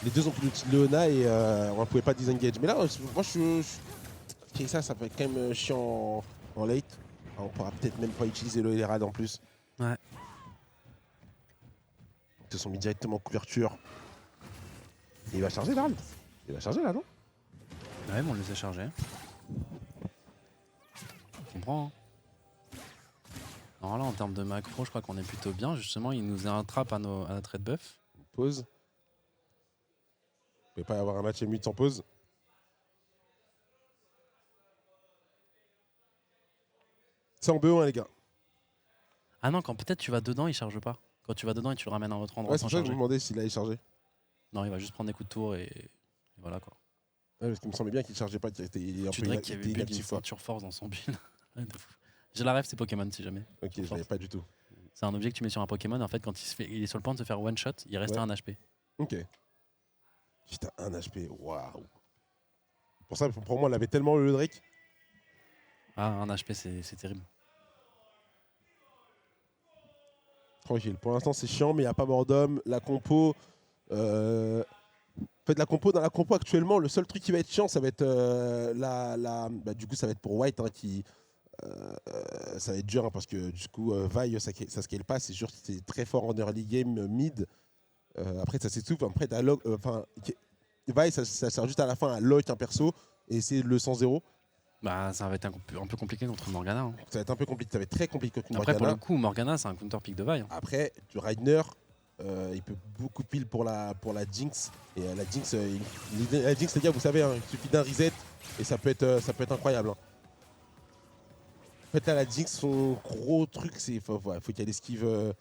Les deux ont pris l'ulti de Léona et on ne pouvait pas disengage. Mais là, moi, ok, ça peut être quand même chiant en late. On pourra peut-être même pas utiliser le Herald en plus. Ouais. Ils se sont mis directement en couverture. Et il va charger l'Herald. Il va charger là, non? Ouais, mais on les a chargés. Je comprends. Hein. Alors là, en termes de macro, je crois qu'on est plutôt bien. Justement, il nous attrape à notre red buff. Pause. Il ne peut pas y avoir un match M8 sans pause. C'est en BO1, les gars. Ah non, quand peut-être tu vas dedans, il charge pas. Quand tu vas dedans et tu le ramènes à un autre endroit Ouais, sans c'est pour ça que je charger. me demandais s'il allait charger. Non, il va juste prendre des coups de tour et voilà quoi. Ouais, parce qu'il me semblait bien qu'il ne chargeait pas. Il était un Tu peu dirais qu'il y avait build une inactif, quoi. ceinture force dans son build. Ouais, de fou. J'ai la rêve, c'est Pokémon si jamais. Ok, je l'avais pas du tout. C'est un objet que tu mets sur un Pokémon. En fait, quand il est sur le point de se faire one shot, il reste Ouais. un HP. Ok. Putain, un HP. Waouh. Pour ça, pour moi, on avait tellement le Drake. Ah, un HP, c'est terrible. Tranquille. Pour l'instant, c'est chiant, mais il n'y a pas mort d'homme. La compo. En fait, dans la compo actuellement, le seul truc qui va être chiant, ça va être du coup, ça va être pour White, hein, qui. Ça va être dur, hein, parce que du coup, Vi, ça scale pas. C'est sûr que c'est très fort en early game, mid. Après, ça s'essouffle. Après, t'as Vi, ça sert juste à la fin à lock un perso et c'est le 100-0. Bah, ça va être un peu compliqué contre Morgana. Hein. Ça va être un peu compliqué. Ça va être très compliqué contre Après, pour Morgana. le coup, Morgana, c'est un counter pick de Vi. Hein. Après, du Reiner, il peut beaucoup pile pour la Jinx. Et la Jinx, la Jinx, les gars, vous savez, hein, il suffit d'un reset et ça peut être incroyable. Hein. En fait, là, la Jinx, son gros truc, c'est faut qu'elle esquive.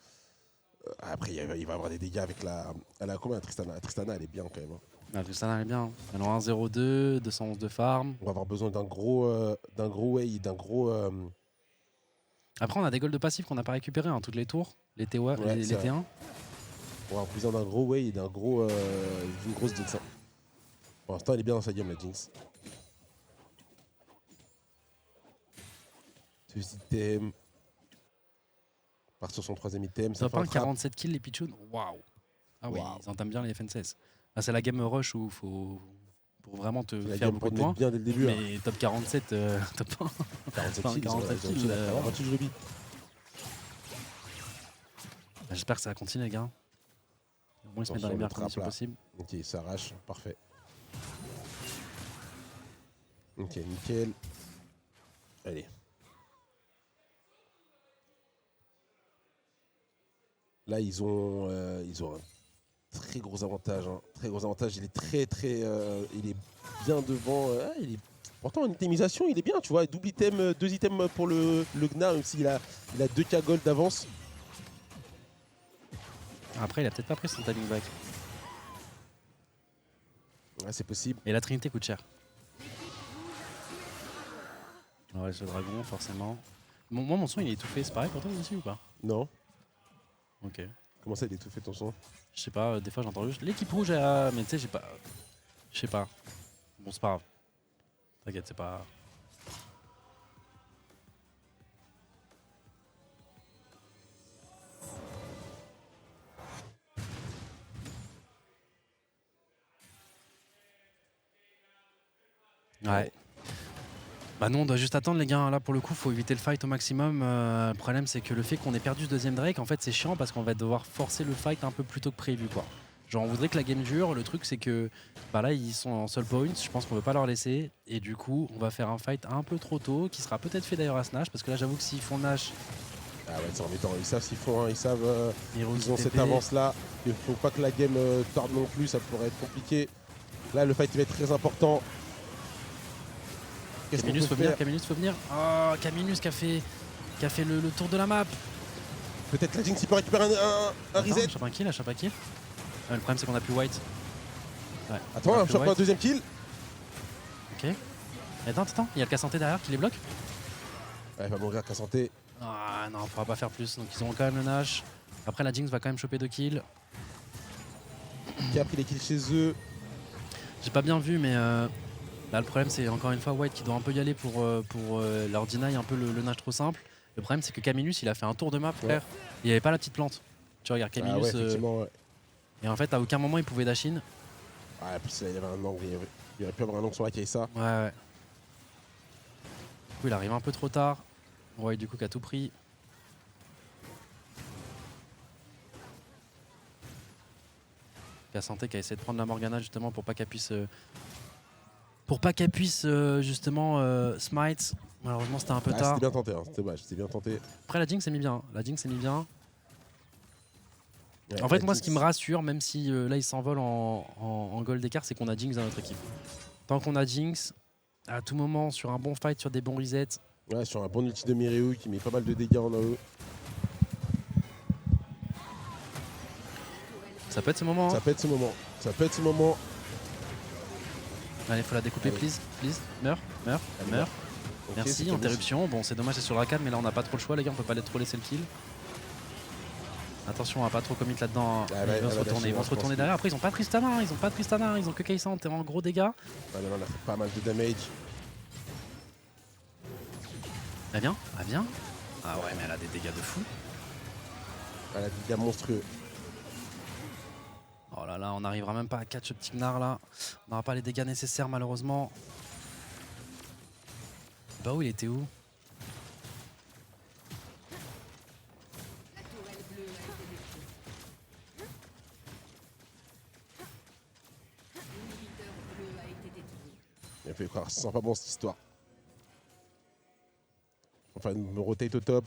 Après, il va avoir des dégâts avec combien Tristana. Tristana, elle est bien quand même. Hein. Ah, tout ça allait bien. Elle a 1-0-2, 211 de farm. On va avoir besoin d'un gros way, d'un gros. Après, on a des golds de passifs qu'on n'a pas récupérés, hein, toutes les tours, les T1. Ouais, les c'est T1. On va avoir besoin d'un gros way et d'une grosse Jinx. Hein. Pour l'instant, elle est bien dans sa game, la Jinx. Celui-ci item. Part sur son troisième item. Ça Top fait un 1, trap. 47 kills les Pichouns. Waouh. Ah oui, Waouh. ils entament bien les FNCS. Ah, c'est la game rush où faut pour vraiment te La faire game beaucoup de pour points. bien dès le début. Hein. Mais top 47, top 1. 47 enfin, kills, 47 ils ont kills, la moitié du lobby. J'espère que ça va continuer, les gars. Au moins, ils se mettent dans les Attention, meilleures le conditions trap, là. possibles. Ok, il s'arrache, parfait. Ok, nickel. Allez. Là, ils ont un très gros avantage. Hein. Très gros avantage. Il est il est bien devant. Pourtant, en itemisation, il est bien, tu vois. Double item, 2 items pour le Gna, même s'il a 2K gold d'avance. Après, il a peut-être pas pris son timing back. Ouais, c'est possible. Et la Trinité coûte cher. Ouais, ce dragon, forcément. Moi, mon son, il est étouffé. C'est pareil pour toi aussi ou pas? Non. Ok. Comment ça, il est tout fait ton son? Je sais pas, des fois j'entends juste l'équipe rouge, mais tu sais, j'ai pas. Je sais pas. Bon, c'est pas grave. T'inquiète, c'est pas. Ouais. Bah non, on doit juste attendre les gars, là pour le coup faut éviter le fight au maximum. Le problème c'est que le fait qu'on ait perdu ce deuxième Drake, en fait c'est chiant parce qu'on va devoir forcer le fight un peu plus tôt que prévu quoi. Genre on voudrait que la game dure, le truc c'est que bah là ils sont en seul point, je pense qu'on veut pas leur laisser et du coup on va faire un fight un peu trop tôt qui sera peut-être fait d'ailleurs à Snash parce que là j'avoue que s'ils font Nash, Ah ouais, c'est embêtant. Ils savent s'ils font, ils savent, Heroes ils ont cette TP. avance là. Il faut pas que la game tarde non plus, ça pourrait être compliqué. Là, le fight il va être très important. Qu'est-ce qu'on Caminus peut faut venir, faire? Caminus faut venir. Oh Caminus qui a fait le tour de la map. Peut-être la Jinx il peut récupérer un reset. Chope un kill, chope un kill. Le problème c'est qu'on a plus White. Ouais. Attends, On a on plus chope un White. deuxième kill. Ok. Attends, il y a le Cassanté derrière qui les bloque. Ouais, il va mourir qu'à santé. Ah non, on pourra pas faire plus. Donc ils auront quand même le Nash. Après la Jinx va quand même choper 2 kills. Qui a pris les kills chez eux. J'ai pas bien vu, mais là le problème c'est encore une fois White qui doit un peu y aller pour leur deny un peu le Nash trop simple. Le problème c'est que Caminus il a fait un tour de map, frère. Il y avait pas la petite plante. Tu regardes Caminus. Ah ouais, effectivement, ouais. Et en fait à aucun moment il pouvait dash in. Ouais, puis il y avait un angle. Il aurait pu avoir un angle sur la Kaisa. Ouais. Du coup il arrive un peu trop tard. White du coup qui a tout pris. Santé qui a essayé de prendre la Morgana justement pour pas qu'elle puisse justement smite. Malheureusement c'était un peu tard. C'était bien tenté, hein. C'était dommage, c'était bien tenté. Après la Jinx s'est mis bien. Ouais, En fait la moi Jinx. ce qui me rassure, même si là il s'envole en gold d'écart, c'est qu'on a Jinx dans notre équipe. Tant qu'on a Jinx, à tout moment sur un bon fight, sur des bons resets. Ouais, sur un bon ulti de Mireu qui met pas mal de dégâts en AE. Ça peut être ce moment. Ça Hein. peut être ce moment. Ça peut être ce moment. Allez, faut la découper, Allez. please. Meurs. Allez, Meurs. Ok, Merci, c'est interruption. Bon, c'est dommage, c'est sur la 4, mais là on n'a pas trop le choix, les gars, on peut pas trop laisser le kill. Attention à pas trop commit là-dedans. Ah ouais, Ils vont se retourner, je pense derrière. Après, ils ont pas Tristana, ils ont que Kai'Sa en gros dégâts. Ouais, mais là, on a fait pas mal de damage. Elle vient. Ah ouais, mais elle a des dégâts de fou. Elle a des dégâts monstrueux. Oh là là, on n'arrivera même pas à catch ce petit Gnar là. On n'aura pas les dégâts nécessaires malheureusement. Bah où il était où? Il a fait croire, c'est pas bon cette histoire. Enfin, me rotate au top.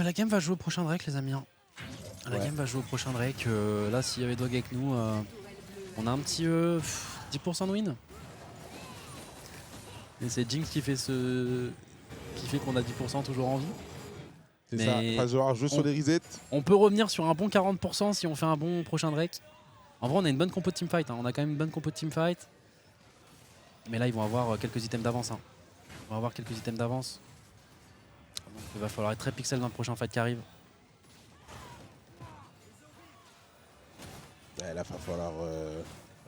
La game va jouer au prochain Drake les amis. La Ouais. game va jouer au prochain Drake. Là s'il y avait Dog avec nous, on a un petit 10% de win. Et c'est Jinx qui fait qu'on a 10% toujours en vie. C'est Mais ça. Pas genre jeu sur les resets. On peut revenir sur un bon 40% si on fait un bon prochain Drake. En vrai on a une bonne compo de teamfight, hein. On a quand même une bonne compo de teamfight. Mais là ils vont avoir quelques items d'avance. Hein. On va avoir quelques items d'avance. Donc il va falloir être très pixel dans le prochain fight qui arrive. Ouais, là, va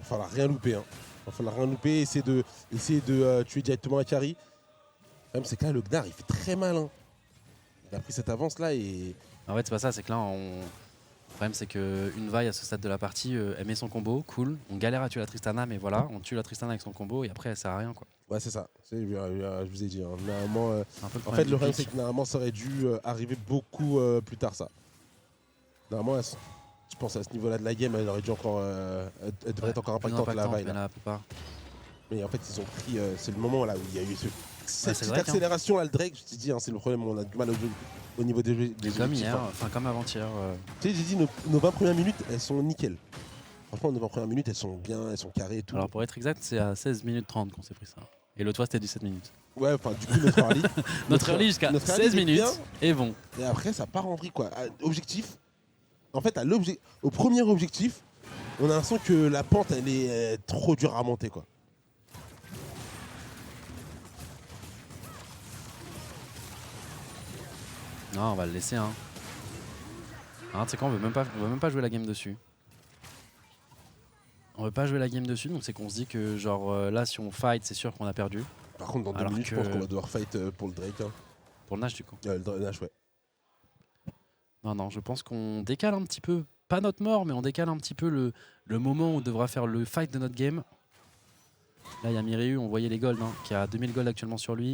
falloir rien louper. Hein. Va falloir rien louper, essayer de tuer directement la carry. Le problème, c'est que là, le Gnar, il fait très mal. Hein. Il a pris cette avance là et. En fait c'est pas ça, c'est que là Le problème, c'est qu'une vaille à ce stade de la partie, elle met son combo, cool. On galère à tuer la Tristana, mais voilà, on tue la Tristana avec son combo et après, elle sert à rien, quoi. Ouais, c'est ça. Je vous ai dit. Hein. Normalement, C'est un peu le en fait, problème le du problème, pic. c'est que normalement, ça aurait dû arriver beaucoup plus tard, ça. Normalement, je pense à ce niveau-là de la game, elle aurait dû encore. Elle devrait être encore Plus impactante, la impactante, vaille. mais Là. là, elle peut pas. Mais en fait, ils ont pris. C'est le moment là où il y a eu cette c'est petite Drake, hein. accélération là, le Drake. Je t'ai dit, hein, c'est le problème. On a du mal au niveau des Comme objectifs. hier, Hein. enfin comme avant-hier. Tu sais, j'ai dit, nos 20 premières minutes, elles sont nickel. Franchement, nos 20 premières minutes, elles sont bien, elles sont carrées et tout. Alors pour être exact, c'est à 16 minutes 30 qu'on s'est pris ça. Et le toit, c'était 17 minutes. Ouais, enfin, du coup, notre early. Notre early jusqu'à notre early 16 est minutes bien. et bon. Et après, ça part en vrille, quoi. Objectif. En fait, au premier objectif, on a l'impression que la pente, elle est trop dure à monter, quoi. Non, on va le laisser, hein. Hein, tu sais quoi, on veut même pas jouer la game dessus. On veut pas jouer la game dessus, donc c'est qu'on se dit que genre là, si on fight, c'est sûr qu'on a perdu. Par contre, dans 2 Alors minutes, je que- pense qu'on va devoir fight pour le Drake. Hein. Pour le Nash, du coup. Le Nash, ouais. Non, je pense qu'on décale un petit peu, pas notre mort, mais on décale un petit peu le moment où on devra faire le fight de notre game. Là, il y a Mireu, on voyait les golds, hein, qui a 2000 golds actuellement sur lui.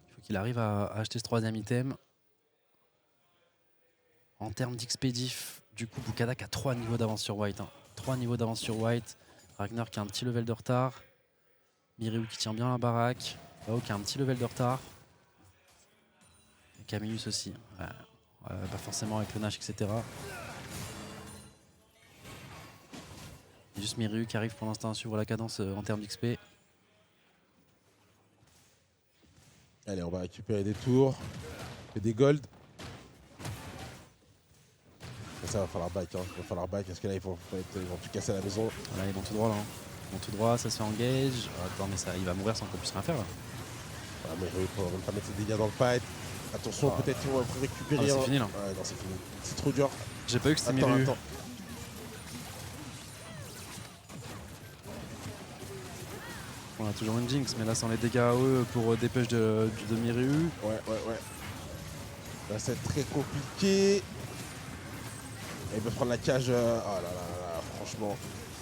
Il faut qu'il arrive à acheter ce 3ème item. En termes d'expédif, du coup, Bukadak a 3 niveaux d'avance sur White. Hein. 3 niveaux d'avance sur White. Ragnar qui a un petit level de retard. Mireu qui tient bien la baraque. Bao qui a un petit level de retard. Et Camillus aussi. Ouais. Pas forcément avec le Nash, etc. Il y a juste Mireu qui arrive pour l'instant à suivre la cadence en termes d'XP. Allez, on va récupérer des tours et des golds. Et ça va falloir back, hein. Va falloir back parce que là ils vont tout casser à la maison. Voilà, ils vont tout droit là. Hein. Ils vont tout droit, ça se fait engage. Attends, mais ça, il va mourir sans qu'on puisse rien faire là. Ah, mais il faut même pas mettre ses dégâts dans le fight. Attention, peut-être qu'ils vont récupérer. Ah, c'est fini là. Ouais, non, c'est fini. C'est trop dur. J'ai pas eu que c'était Attends, Mireu. attends. On a toujours une Jinx, mais là sans les dégâts à eux pour dépêche de Mireu. Ouais. Là, c'est très compliqué. Et il peut prendre la cage. Oh là là, franchement,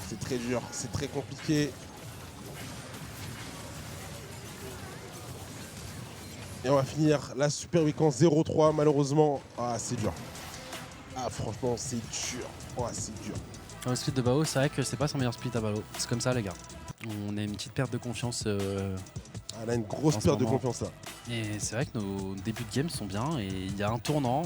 c'est très dur, c'est très compliqué. Et on va finir la Super Weekend 0-3, malheureusement. Ah, c'est dur. Ah, franchement, c'est dur. Oh, c'est dur. Le split de Bao, c'est vrai que c'est pas son meilleur split à Bao. C'est comme ça, les gars. On a une petite perte de confiance. Elle a une grosse En ce perte de moment. confiance là. Et c'est vrai que nos débuts de game sont bien. Et il y a un tournant.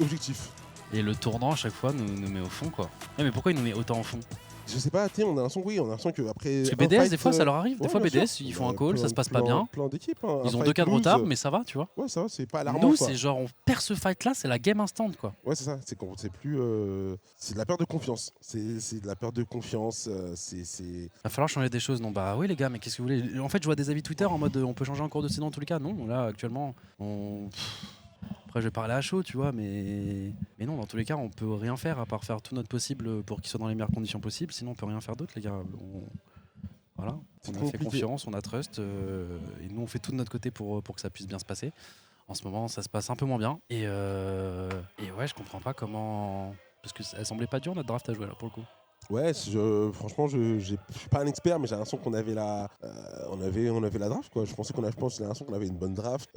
Objectif. Et le tournant, à chaque fois, nous met au fond, quoi. Ouais, mais pourquoi il nous met autant au fond? Je sais pas, on a l'impression que oui, on a l'impression qu'après. Parce que BDS, des fois, ça leur arrive. Des fois, bien BDS, sûr. ils font un Bah, call, ça se passe pas bien. Plein d'équipes. Hein. Ils Un ont fight 2 cas de lose, retard, mais ça va, tu vois. Ouais, ça va, c'est pas alarmant. Nous, quoi. c'est genre, on perd ce fight-là, c'est la game instant, quoi. Ouais, c'est ça. C'est plus. C'est de la perte de confiance. C'est de la perte de confiance. Va falloir changer des choses. Non, bah oui, les gars, mais qu'est-ce que vous voulez? En fait, je vois des avis Twitter en mode on peut changer en cours de saison dans tous les cas. Non, là, actuellement, après, je vais parler à chaud, tu vois, mais non, dans tous les cas, on peut rien faire à part faire tout notre possible pour qu'il soit dans les meilleures conditions possibles. Sinon, on peut rien faire d'autre, les gars. Voilà, C'est on a compliqué. fait confiance, on a trust, et nous, on fait tout de notre côté pour que ça puisse bien se passer. En ce moment, ça se passe un peu moins bien. Et ouais, je comprends pas comment. Parce que elle semblait pas dure notre draft à jouer là pour le coup. Ouais, franchement, je suis pas un expert, mais j'ai l'impression qu'on avait on avait la draft, quoi. Je j'ai l'impression qu'on avait une bonne draft.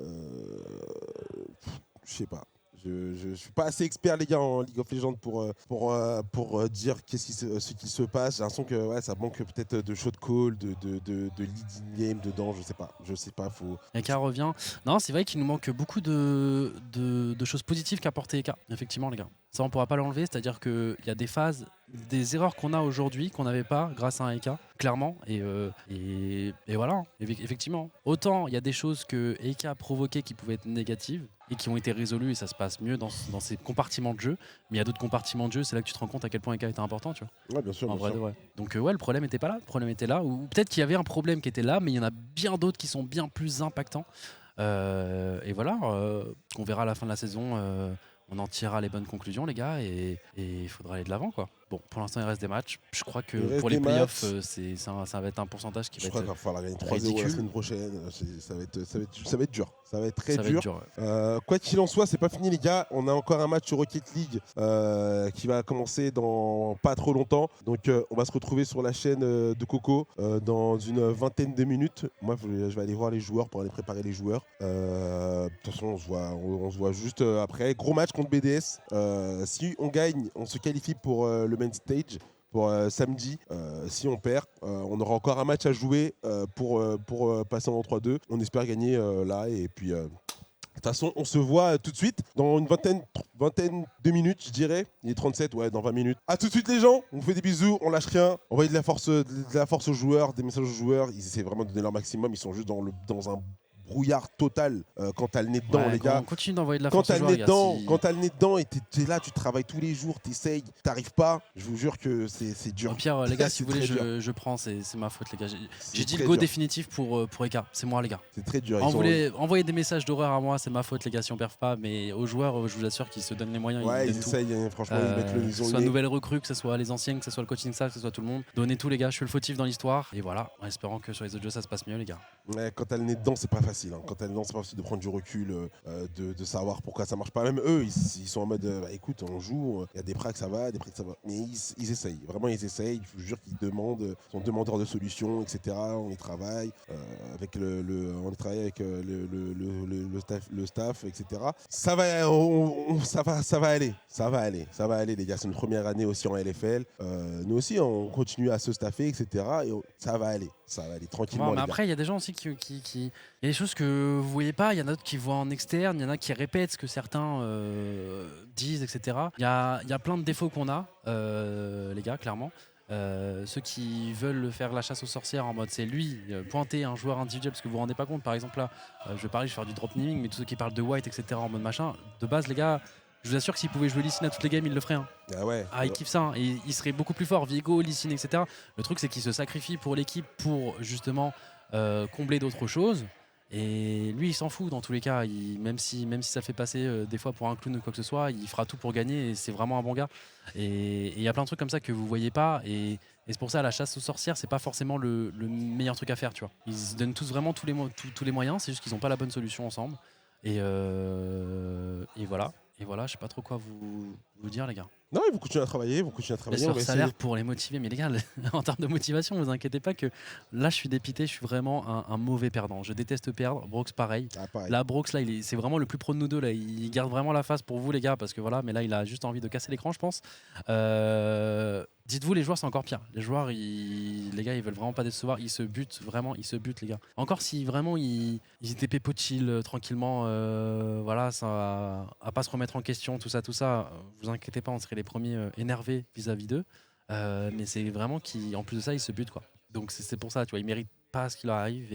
Je sais pas. Je suis pas assez expert, les gars, en League of Legends pour dire ce qui se passe. J'ai l'impression que ouais, ça manque peut-être de shot call, de leading game dedans. Je sais pas. Faut. Eka revient. Non, c'est vrai qu'il nous manque beaucoup de choses positives qu'a apporté Eka, effectivement, les gars. Ça, on pourra pas l'enlever, c'est-à-dire qu'il y a des phases, des erreurs qu'on a aujourd'hui qu'on n'avait pas grâce à un Eka, clairement. Et voilà, hein, effectivement. Autant il y a des choses que Eka a provoquées qui pouvaient être négatives et qui ont été résolues et ça se passe mieux dans ces compartiments de jeu. Mais il y a d'autres compartiments de jeu, c'est là que tu te rends compte à quel point Eka était important, tu vois. Ouais, bien sûr. En bien vrai sûr. de vrai. Donc ouais, le problème était pas là, le problème était là. Ou peut-être qu'il y avait un problème qui était là, mais il y en a bien d'autres qui sont bien plus impactants. Et voilà, on verra à la fin de la saison. On en tirera les bonnes conclusions, les gars, et il faudra aller de l'avant, quoi. Bon, pour l'instant, il reste des matchs. Je crois que Il reste pour les des playoffs, matchs. ça va être un pourcentage qui Je va crois être qu'il va falloir gagner 3-0 la ridicule. semaine prochaine. Ça va être dur. Ça va être très ça va dur. être dur. Ouais. Quoi qu'il en soit, c'est pas fini les gars. On a encore un match sur Rocket League qui va commencer dans pas trop longtemps. Donc on va se retrouver sur la chaîne de Coco dans une vingtaine de minutes. Moi je vais aller voir les joueurs pour aller préparer les joueurs. De toute façon on se voit juste après. Gros match contre BDS. Si on gagne, on se qualifie pour le main stage. Pour samedi, si on perd, on aura encore un match à jouer pour passer en 3-2. On espère gagner là et puis de toute façon, on se voit tout de suite dans une vingtaine de minutes, je dirais. Il est 37, ouais, dans 20 minutes. A tout de suite les gens, on vous fait des bisous, on lâche rien. Envoyez de la force aux joueurs, des messages aux joueurs. Ils essaient vraiment de donner leur maximum, ils sont juste dans un brouillard total quand t'as le nez dedans, les gars. On continue d'envoyer de la Quand force t'as aux le joueurs, nez les gars, dedans, si- quand t'as le nez dedans et t'es là, tu travailles tous les jours, t'essayes, t'arrives pas, je vous jure que c'est dur. Au pire, les gars, si C'est vous voulez, très dur. je prends, c'est ma faute, les gars. J'ai C'est dit très le go dur. définitif pour Eka. C'est moi, les gars. C'est très dur. Envoyez des messages d'horreur à moi, c'est ma faute, les gars, si on perd pas. Mais aux joueurs, je vous assure qu'ils se donnent les moyens. Ouais, ils donnent tout. essayent, hein, franchement, ils mettent le Que ils ce ont soit une- nouvelles recrues, que ce soit les anciens, que ce soit le coaching staff, que ce soit tout le monde. Donnez tout, les gars. Je suis le fautif dans l'histoire. Et voilà, en espérant que sur les autres jeux, ça se passe mieux, les gars. Ouais, quand t'as le nez dedans, c'est pas facile. Hein. Quand t'as le nez dedans, c'est pas facile de prendre du recul, de savoir pourquoi ça marche pas. Même eux, ils sont en mode, bah, écoute, on joue, il y a des pracs, ça va, des pracs, ça va. Mais ils essayent, vraiment, ils essayent. Je vous jure qu'ils demandent, ils sont demandeurs de solutions, etc. On y travaille avec on y travaille avec le staff, etc. Ça va, ça va aller, ça va aller, les gars. C'est une première année aussi en LFL. Nous aussi, on continue à se staffer, etc. Et ça va aller tranquillement. Ouais, mais les gars. après, il y a des gens aussi qui. Il y a des choses que vous voyez pas, il y en a d'autres qui voient en externe, il y en a qui répètent ce que certains disent, etc. Il y a plein de défauts qu'on a, les gars, clairement. Ceux qui veulent faire la chasse aux sorcières en mode c'est lui, pointer un joueur individuel, parce que vous vous rendez pas compte, par exemple là, je vais parler, je vais faire du drop naming, mais tous ceux qui parlent de White, etc. en mode machin, de base, les gars. Je vous assure que s'ils pouvaient jouer Lee Sin à toutes les games, ils le feraient. Hein. Ah ouais. Ah, ils kiffent ça. Hein. Et ils seraient beaucoup plus forts. Viego, Lee Sin, etc. Le truc, c'est qu'ils se sacrifient pour l'équipe pour justement combler d'autres choses. Et lui, il s'en fout dans tous les cas. Même si ça fait passer des fois pour un clown ou quoi que ce soit, il fera tout pour gagner. Et c'est vraiment un bon gars. Et il y a plein de trucs comme ça que vous voyez pas. Et c'est pour ça, la chasse aux sorcières, c'est pas forcément le meilleur truc à faire. Tu vois. Ils se donnent tous vraiment tous les moyens. C'est juste qu'ils n'ont pas la bonne solution ensemble. Et voilà. Et voilà, je sais pas trop quoi vous dire, les gars. Non, ils vont continuer à travailler, Baisse on leur va salaire essayer. pour les motiver. Mais les gars, en termes de motivation, vous inquiétez pas que là, je suis dépité, je suis vraiment un mauvais perdant. Je déteste perdre. Brooks, pareil. Ah, pareil. Là, Brooks, là, c'est vraiment le plus pro de nous deux. Là. Il garde vraiment la face pour vous, les gars, parce que voilà, mais là, il a juste envie de casser l'écran, je pense. Dites-vous, les joueurs, c'est encore pire. Les joueurs, les gars, ils veulent vraiment pas décevoir. Ils se butent, vraiment, ils se butent, les gars. Encore si vraiment ils étaient pépo chill, tranquillement, voilà, ça, à pas se remettre en question, tout ça, vous inquiétez pas, on serait les premiers énervés vis-à-vis d'eux. Mais c'est vraiment qu'en plus de ça, ils se butent, quoi. Donc c'est pour ça, tu vois, ils méritent pas ce qui leur arrive.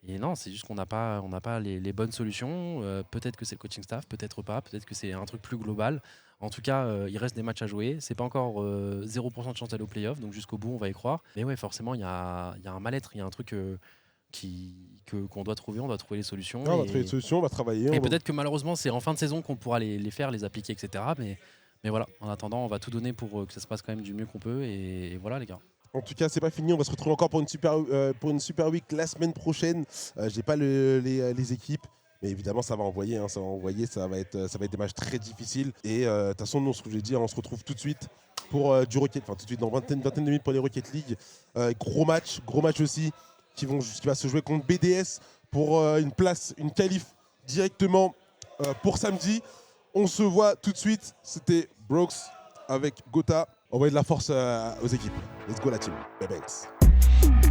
Et non, c'est juste qu'on n'a pas les bonnes solutions. Peut-être que c'est le coaching staff, peut-être pas, peut-être que c'est un truc plus global. En tout cas, il reste des matchs à jouer. C'est pas encore 0% de chance d'aller au playoff, donc jusqu'au bout, on va y croire. Mais ouais, forcément, il y a un mal-être, il y a un truc qu'on doit trouver. On doit trouver les solutions. Non, on va trouver des solutions, on va travailler. Et on va- peut-être que malheureusement, c'est en fin de saison qu'on pourra les faire, les appliquer, etc. Mais voilà, en attendant, on va tout donner pour que ça se passe quand même du mieux qu'on peut. Et voilà, les gars. En tout cas, c'est pas fini. On va se retrouver encore pour une super week la semaine prochaine. J'ai pas les équipes. Mais évidemment, ça va envoyer, hein, ça va être des matchs très difficiles. Et de toute façon, nous, ce que je dis, on se retrouve tout de suite pour du Rocket, enfin tout de suite dans vingtaine de minutes pour les Rocket League. Gros match aussi qui va se jouer contre BDS pour une qualif directement pour samedi. On se voit tout de suite. C'était Brooks avec Gotha. Envoyez de la force aux équipes. Let's go la team. Bye bye.